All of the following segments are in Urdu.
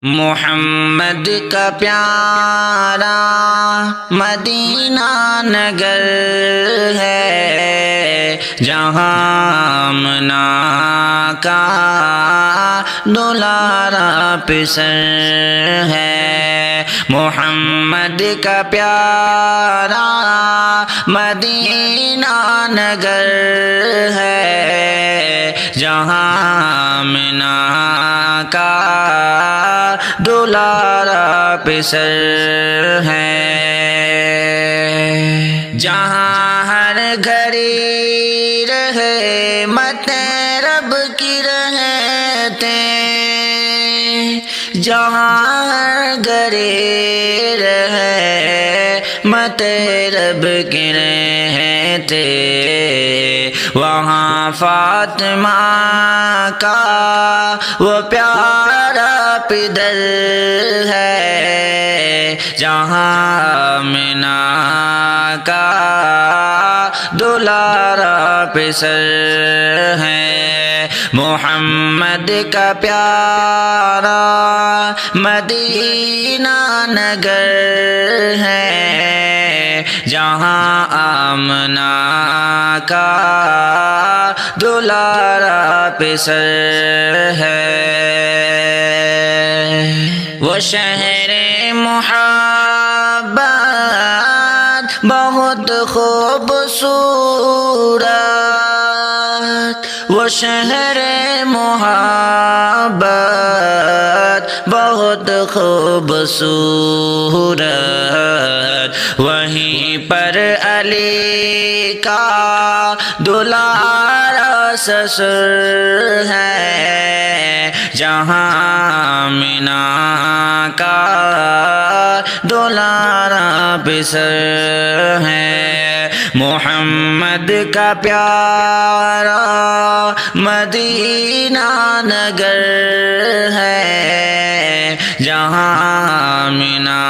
محمد کا پیارا مدینہ نگر ہے، جہاں آمنہ کا دلارا پسر ہے۔ محمد کا پیارا مدینہ نگر ہے، جہاں آمنہ کا دلارا پسر ہے، جہاں ہر گھڑی رحمت رب کی رہتے، جہاں ہر گھڑی رحمت رب کی رہتے، وہاں فاطمہ کا وہ پیارا پدر ہے، جہاں آمنہ کا دلارا پسر ہے۔ محمد کا پیارا مدینہ نگر ہے، جہاں آمنہ کا دلارا پسر ہے۔ وہ شہر محبت بہت خوبصورت، وہ شہر محبت بہت خوبصورت، وہیں پر علی کا دلارا سسر ہے، جہاں آمنہ کا دلارا پسر ہے۔ محمد کا پیارا مدینہ نگر ہے، جہاں آمنہ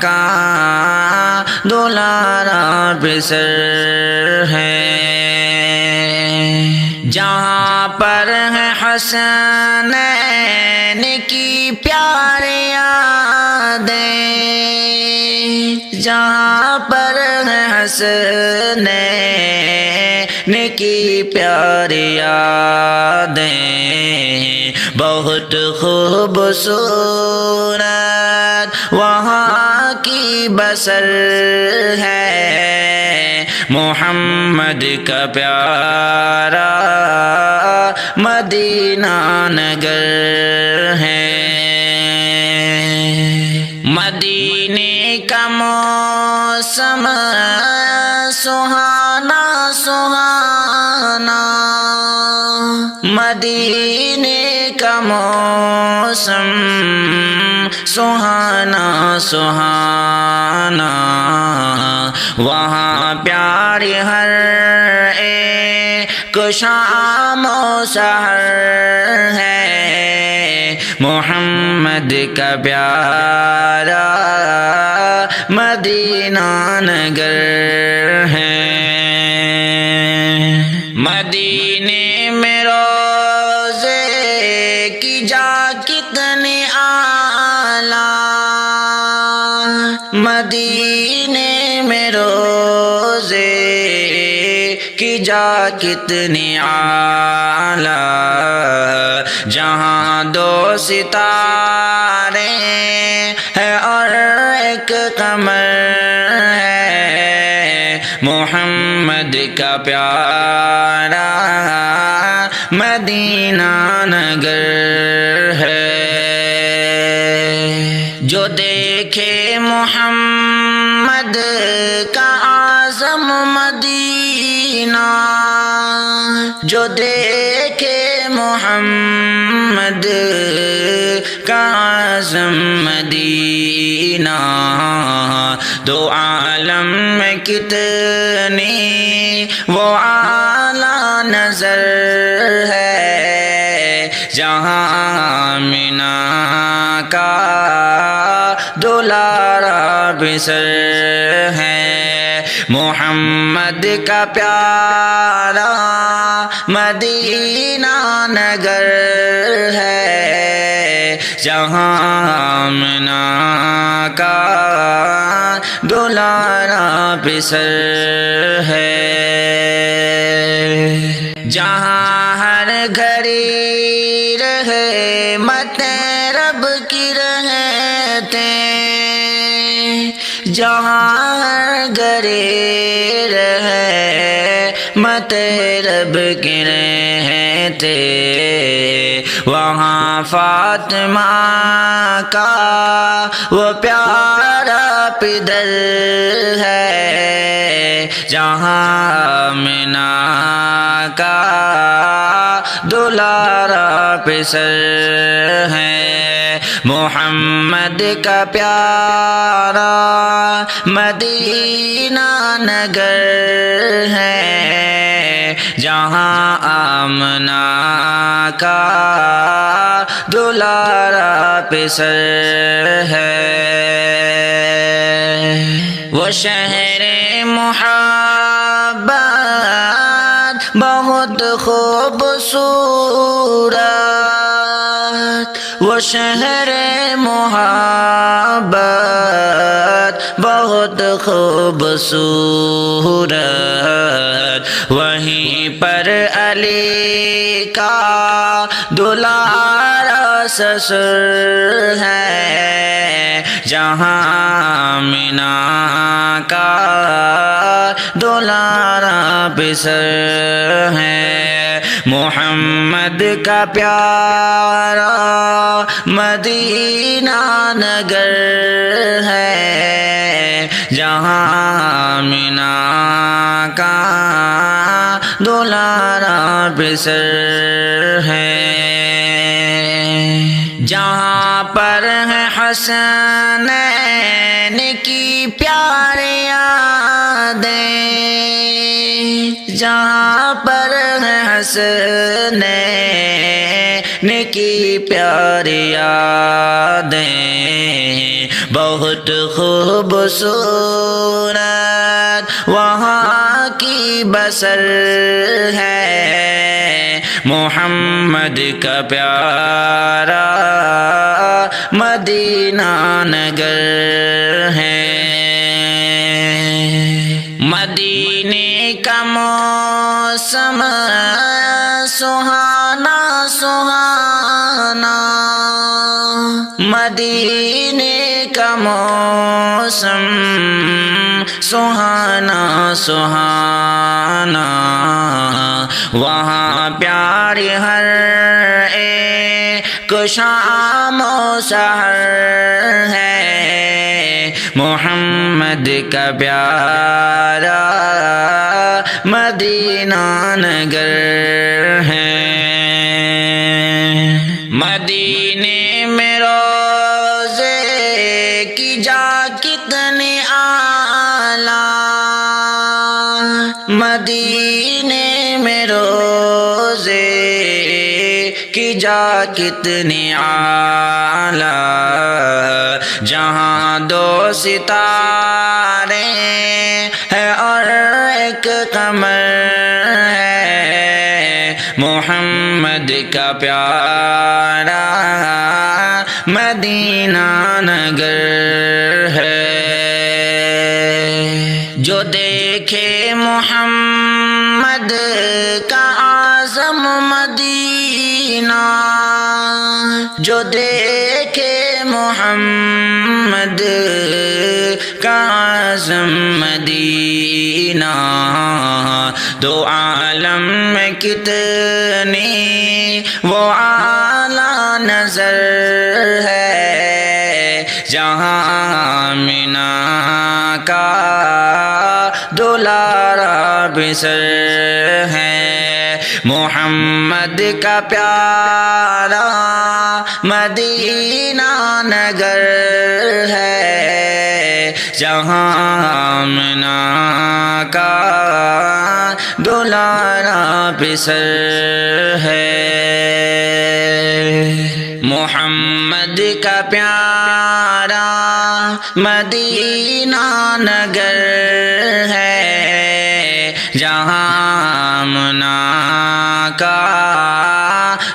کا دلارا پسر ہے، جہاں پر ہے حسنین کی پیاری یادیں، جہاں پر ہے حسنین کی پیاری یادیں، بہت خوبصورت وہاں کی بسر ہے۔ محمد کا پیارا مدینہ نگر ہے، مدینے کا موسم سہانا سہانا، مدینے کا موسم سہانا سہانا، وہاں پیاری ہر ایک شام و سحر ہے۔ محمد کا پیارا مدینہ نگر ہے، مدینے میں روزے کی جا کتنی اعلیٰ، مدینے میں روزے کی جا کتنی اعلیٰ، جہاں دو ستارے ہے اور ایک قمر ہے۔ محمد کا پیارا مدینہ نگر ہے، جو دیکھے محمد کا اعظم مدینہ، جو دیکھے محمد کا اعظم مدینہ، دو عالم میں کتنی وہ اعلیٰ نظر ہے، جہاں آمنہ کا دلارا پسر ہے۔ محمد کا پیارا مدینہ نگر ہے جہاں آمنہ کا دلارا پسر ہے، جہاں ہر گھڑی رحمت رب کی رہتے، جہاں ہر گھڑی رحمت رب کی رہتے، وہاں فاطمہ کا وہ پیارا پدر ہے، جہاں آمنہ کا دلارا پسر ہے، محمد کا پیارا مدینہ نگر ہے، جہاں آمنہ کا دلارا پسر ہے، وہ شہر محبت بہت خوبصورت، وہ شہر محبت بہت خوبصورت، وہیں پر علی کا دلارا سسر ہے، جہاں آمنہ کا دلارا پسر ہے، محمد کا پیارا مدینہ نگر ہے، جہاں آمنہ کا دلارا پسر ہے، جہاں پر ہے حسنین کی پیاری یادیں، جہاں پر ہے حسنین کی پیاری یادیں، بہت خوبصورت وہاں کی بسر ہے، محمد کا پیارا مدینہ نگر ہے، مدینے کا موسم سہانا سہانا، مدینے کا موسم سہانا سہانا، وہاں پیاری ہر ایک شام و سحر ہے، محمد کا پیارا مدینہ نگر ہے، مدینے میں روزے کی جا کتنی اعلیٰ، مدینے میں روزے کی جا کتنی اعلیٰ، جہاں دو ستارے ہے اور ایک قمر ہے، محمد کا پیارا مدینہ نگر ہے، جو دیکھے محمد کا اعظم مدینہ، جو دیکھے محمد کا اعظم مدینہ، دو عالم میں کتنی وہ اعلیٰ نظر ہے، جہاں آمنہ کا دلارا پسر ہے، محمد کا پیارا مدینہ نگر ہے، جہاں آمنہ کا دلارا پسر ہے، محمد کا پیارا مدینہ نگر ہے، جہاں آمنہ کا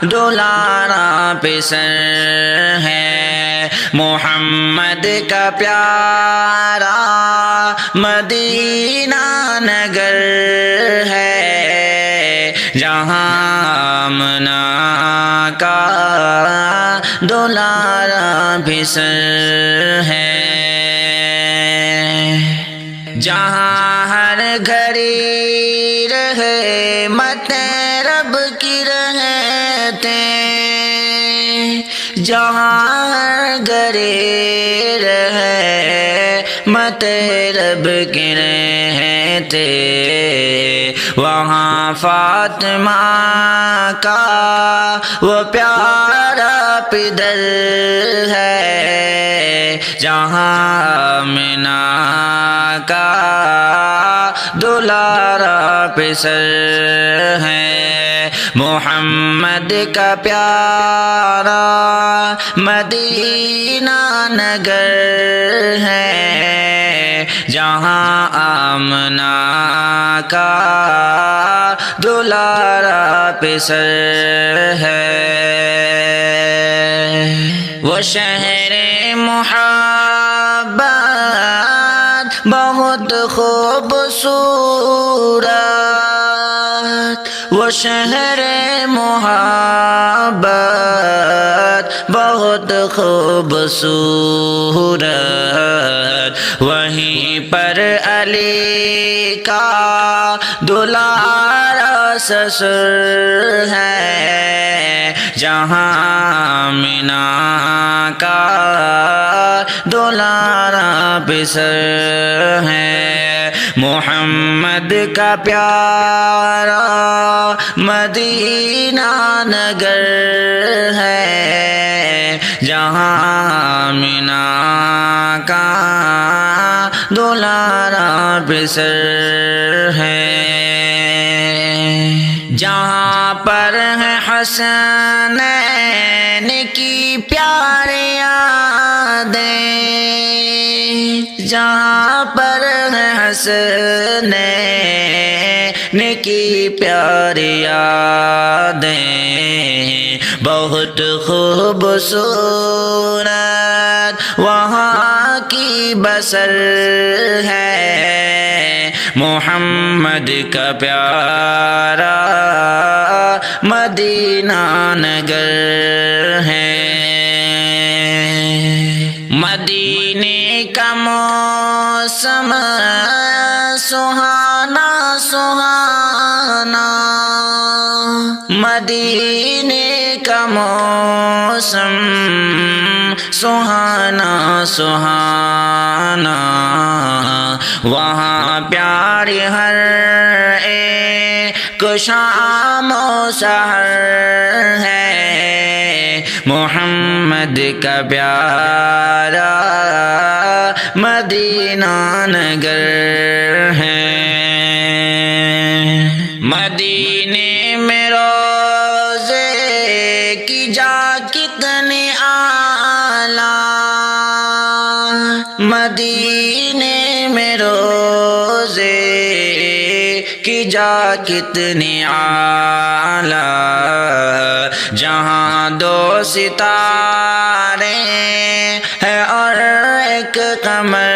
دلارا پسر ہے محمد کا پیارا مدینہ نگر ہے جہاں آمنہ کا دلارا پسر ہے جہاں ہر گھڑی رحمت رب کی رہتے جہاں ہر گھڑی رحمت رب کی رہتے وہاں فاطمہ کا وہ پیارا پدر ہے جہاں آمنہ کا دلارا پسر ہے محمد کا پیارا مدینہ نگر ہے جہاں آمنہ کا دلارا پسر ہے وہ شہر محبت بہت خوبصورت وہ شہر محبت بہت خوبصورت وہیں پر علی کا دلارا سسر ہے جہاں آمنہ کا دلارا پسر ہے محمد کا پیارا مدینہ نگر ہے جہاں آمنہ کا دلارا پسر ہے جہاں پر ہے حسنین کی پیاری یادیں جہاں پر ہے حسنین کی پیاری یادیں بہت خوبصورت وہاں کی بسر ہے محمد کا پیارا مدینہ نگر ہے مدینے کا موسم سہانا سہانا مدینے کا موسم سہانا سہانا وہاں پیاری ہر ایک شام و سحر ہے محمد کا پیارا مدینہ نگر ہے مدینے میں روزے کی جا کتنی اعلیٰ مدینے میں روزے کی جا کتنی اعلیٰ جہاں دو ستارے ہے اور ایک قمر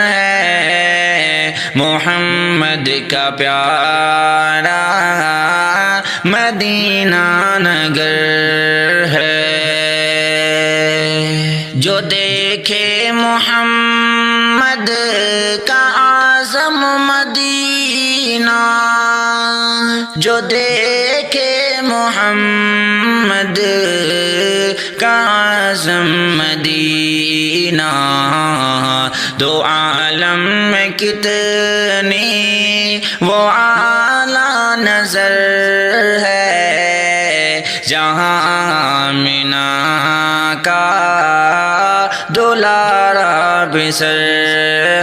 ہے محمد کا پیارا مدینہ نگر ہے جو دیکھے محمد کا اعظم مدینہ جو دیکھے محمد کا اعظم مدینہ دو عالم میں کتنی وہ اعلیٰ نظر ہے جہاں آمنہ کا دلارا پسر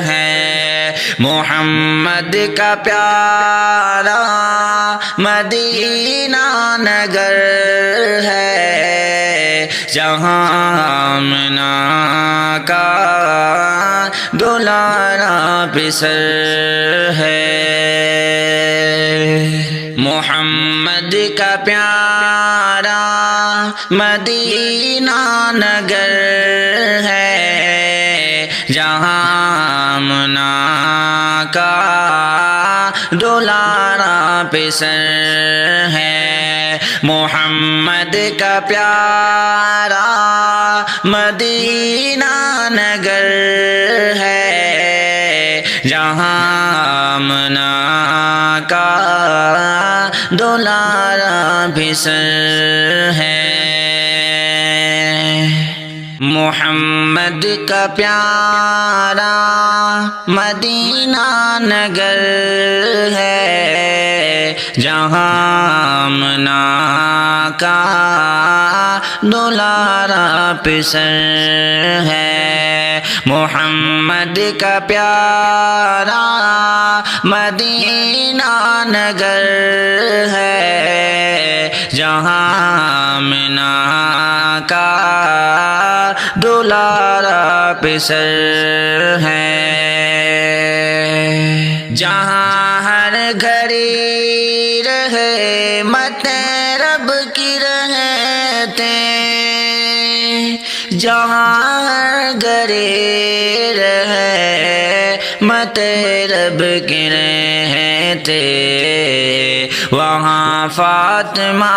ہے محمد کا پیارا مدینہ نگر ہے جہاں آمنہ کا دلارا پسر ہے محمد کا پیارا مدینہ نگر ہے جہاں آمنہ کا دلارا پسر ہے محمد کا پیارا مدینہ نگر ہے جہاں آمنہ کا دلارا پسر ہے محمد کا پیارا مدینہ نگر ہے جہاں آمنہ کا دلارا پسر ہے محمد کا پیارا مدینہ نگر ہے جہاں آمنہ کا دلارا پسر ہے جہاں ہر گھڑی رحمت رب کی رہتے جہاں ہر گھڑی رحمت رب کی رہتے وہاں فاطمہ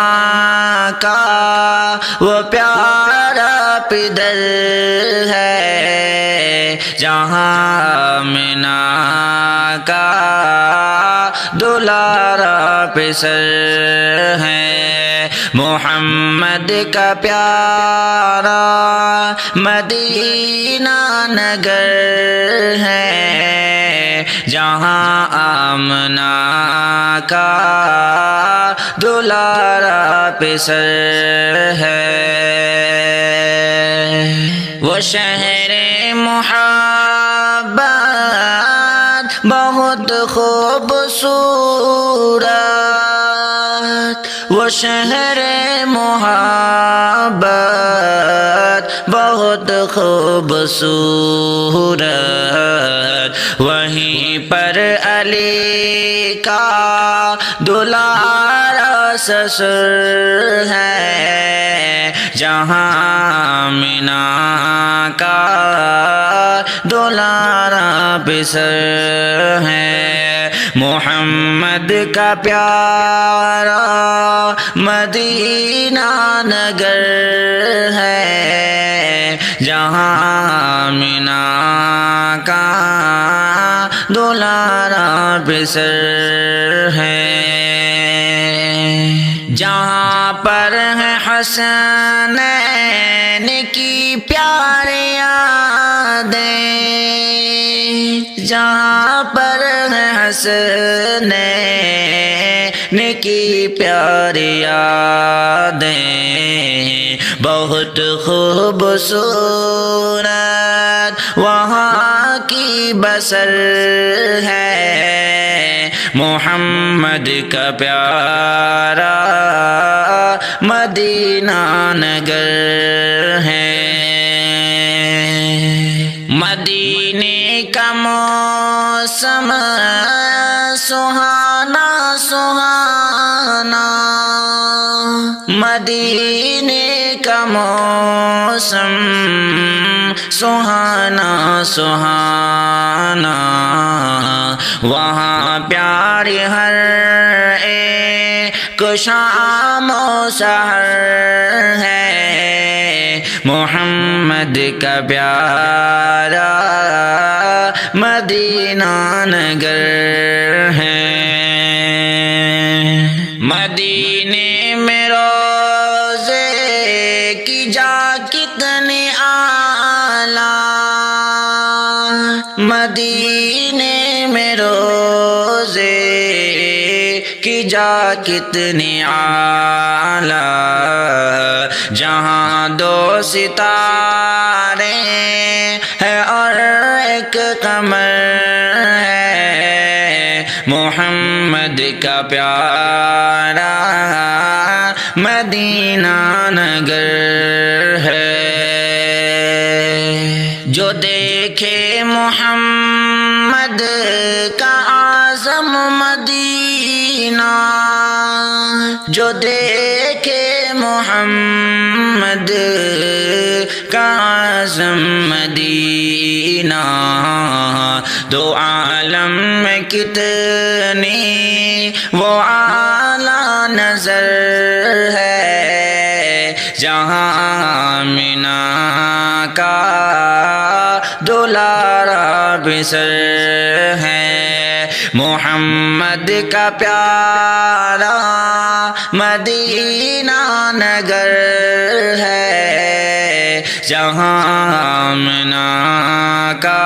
کا وہ پیارا پدر ہے جہاں آمنہ کا دلارا پسر ہے محمد کا پیارا مدینہ نگر ہے جہاں آمنہ کا دلارا پسر ہے وہ شہر محبت بہت خوبصورت وہ شہر محبت بہت خوبصورت وہیں پر علی کا دلارا سسر ہے جہاں آمنہ کا دلارا پسر ہے محمد کا پیارا مدینہ نگر ہے جہاں آمنہ کا دلارا پسر ہے جہاں پر ہے حسنین کی پیاری یادیں جہاں پر ہے حسنین کی پیاری یادیں بہت خوبصورت وہاں کی بسر ہے محمد کا پیارا مدینہ نگر ہے مدینے کا موسم سہانا سہانا مدینے کا موسم سہانا سہانا وہاں پیاری ہر ایک شام و سحر ہے محمد کا پیارا مدینہ نگر ہے مدینے میں روزے کی جا کتنی اعلیٰ مدینے میں روزے کی جا کتنی اعلیٰ جہاں دو ستارے ہے اور ایک قمر ہے محمد کا پیارا مدینہ نگر ہے جو دیکھے محمد کا اعظم مدینہ جو دیکھے محمد اعظم مدینہ دو عالم میں کتنی وہ اعلیٰ نظر ہے جہاں آمنہ کا دلارا بسر ہے محمد کا پیارا مدینہ نگر ہے جہاں آمنہ کا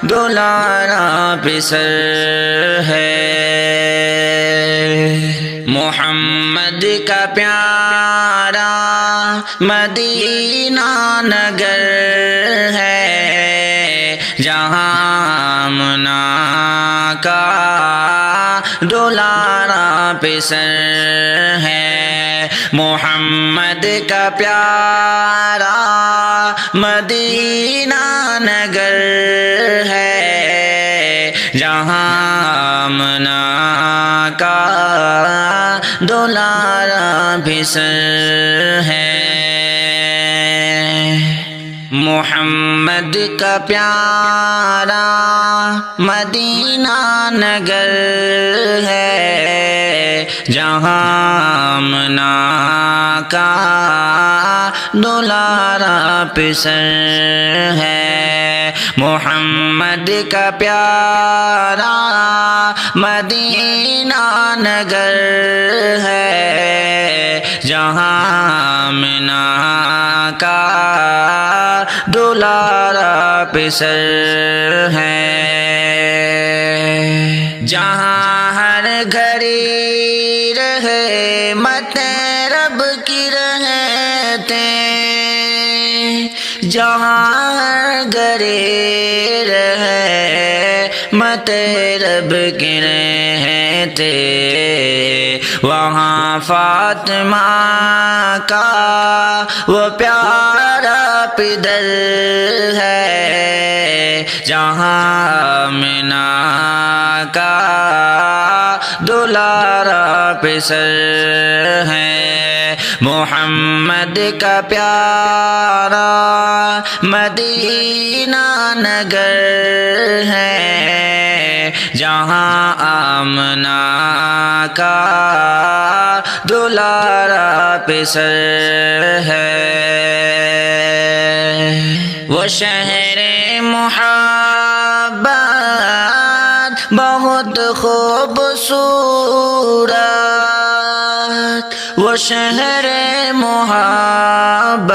دلارا بسر ہے محمد کا پیارا مدینہ نگر ہے جہاں آمنہ کا دلارا پسر ہے محمد کا پیارا مدینہ نگر ہے جہاں آمنہ کا دلارا پسر ہے محمد کا پیارا مدینہ نگر ہے جہاں آمنہ کا دلارا پسر ہے محمد کا پیارا مدینہ نگر ہے جہاں آمنہ کا دلارا پسر ہے جہاں ہر گھڑی رحمت رب کی رہتے جہاں ہر گھڑی رحمت رب کی رہتے وہاں فاطمہ کا وہ پیارا پدر ہے جہاں آمنہ کا دلارا پسر ہے محمد کا پیارا مدینہ نگر ہے جہاں آمنہ کا دلارا پسر ہے وہ شہر محبت بہت خوبصورت وہ شہر محبت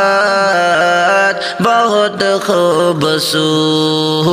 بہت خوبصورت